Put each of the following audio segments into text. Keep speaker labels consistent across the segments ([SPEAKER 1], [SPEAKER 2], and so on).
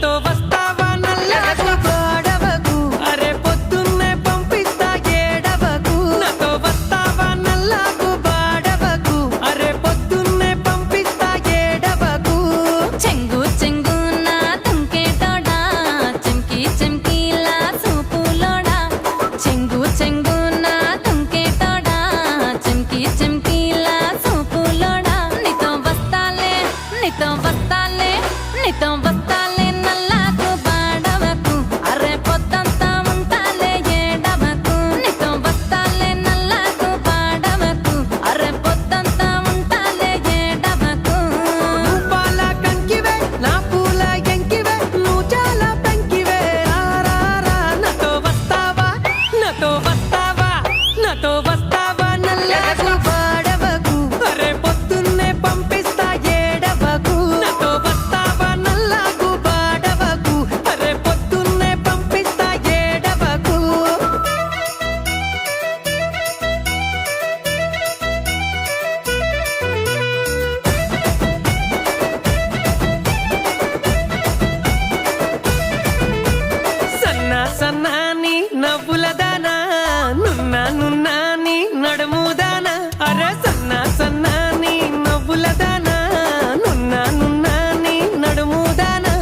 [SPEAKER 1] నాతో వస్తావా నల్లకు గోడవకు అరే పొద్దున్నే పంపిస్తా ఏడవకు నాతో వస్తావా నల్లకు బాడవకు అరే పొద్దున్నే పంపిస్తా ఏడవకు
[SPEAKER 2] చెంగు చెంగు నా తుంకేటోడా చెంకి చెంకిలా సూపులోడా చెంగు చెంగు నా తుంకేటోడా చెంకి చెంకిలా సూపులోడా నీతో వస్తాలే నల్లకు బాడవకు అరే పొద్దంతా ఉంటాలే ఏడవకు నీతో వస్తాలే నల్లకు బాడవకు అరే పొద్దంతా ఉంటాలే ఏడవకు
[SPEAKER 1] పాల కంకివే నా పూల ఎంకివే నువ్వు చాలా పెంకివే రారా నాతో వస్తావా నల్లకు బాడవకు అరే పొద్దున్నే పంపిస్తా ఏడవకు నాతో వస్తావా నల్లకు బాడవకు అరే పొద్దున్నే పంపిస్తా ఏడవకు సన్నాని నవ్వులదానా నున్నాని నడుముదానా అరే సన్నాని నవ్వులదానా నున్నాని నడుముదానా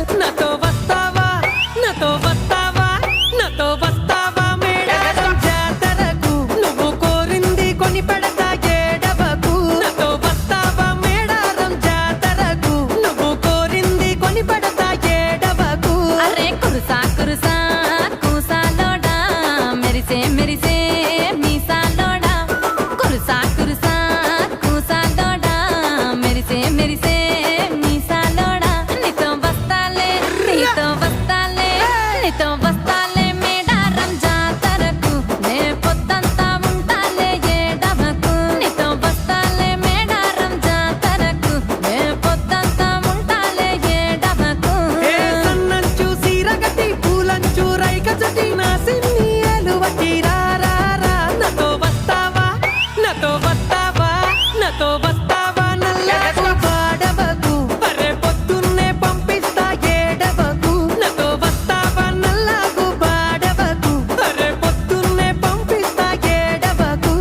[SPEAKER 1] నాతో వస్తావా మేడారం జాతరకు నువ్వు కోరింది కొని పెడతా ఏడవకు నాతో వస్తావా మేడారం జాతరకు నువ్వు కోరింది కొని పెడతా ఏడవకు
[SPEAKER 2] అరే కురుసా కూసాలోడా మెరిసే మీసాలోడా కురుసా కూసాలోడా మెరిసే మీసాలోడా నీతో వస్తాలే మేడారం జాతరకు నే పొద్దంతా ఉంటాలే ఏడవకు నీతో వస్తాలే మేడారం జాతరకు నే పొద్దంతా ఉంటాలే ఏడవకు
[SPEAKER 1] ఏ సన్నంచు సీరగటి పూలంచు రైకచటి నా సిన్ని ఎలువకి రారా నాతో వస్తావా నల్లకు బాడవకు అరే పొద్దున్నే పంపిస్తా ఏడవకు నాతో వస్తావా నల్లకు బాడవకు అరే పొద్దున్నే పంపిస్తా ఏడవకు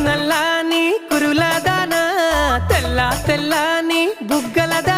[SPEAKER 1] నల్లని కురులదానా తెల్లని బుగ్గలదా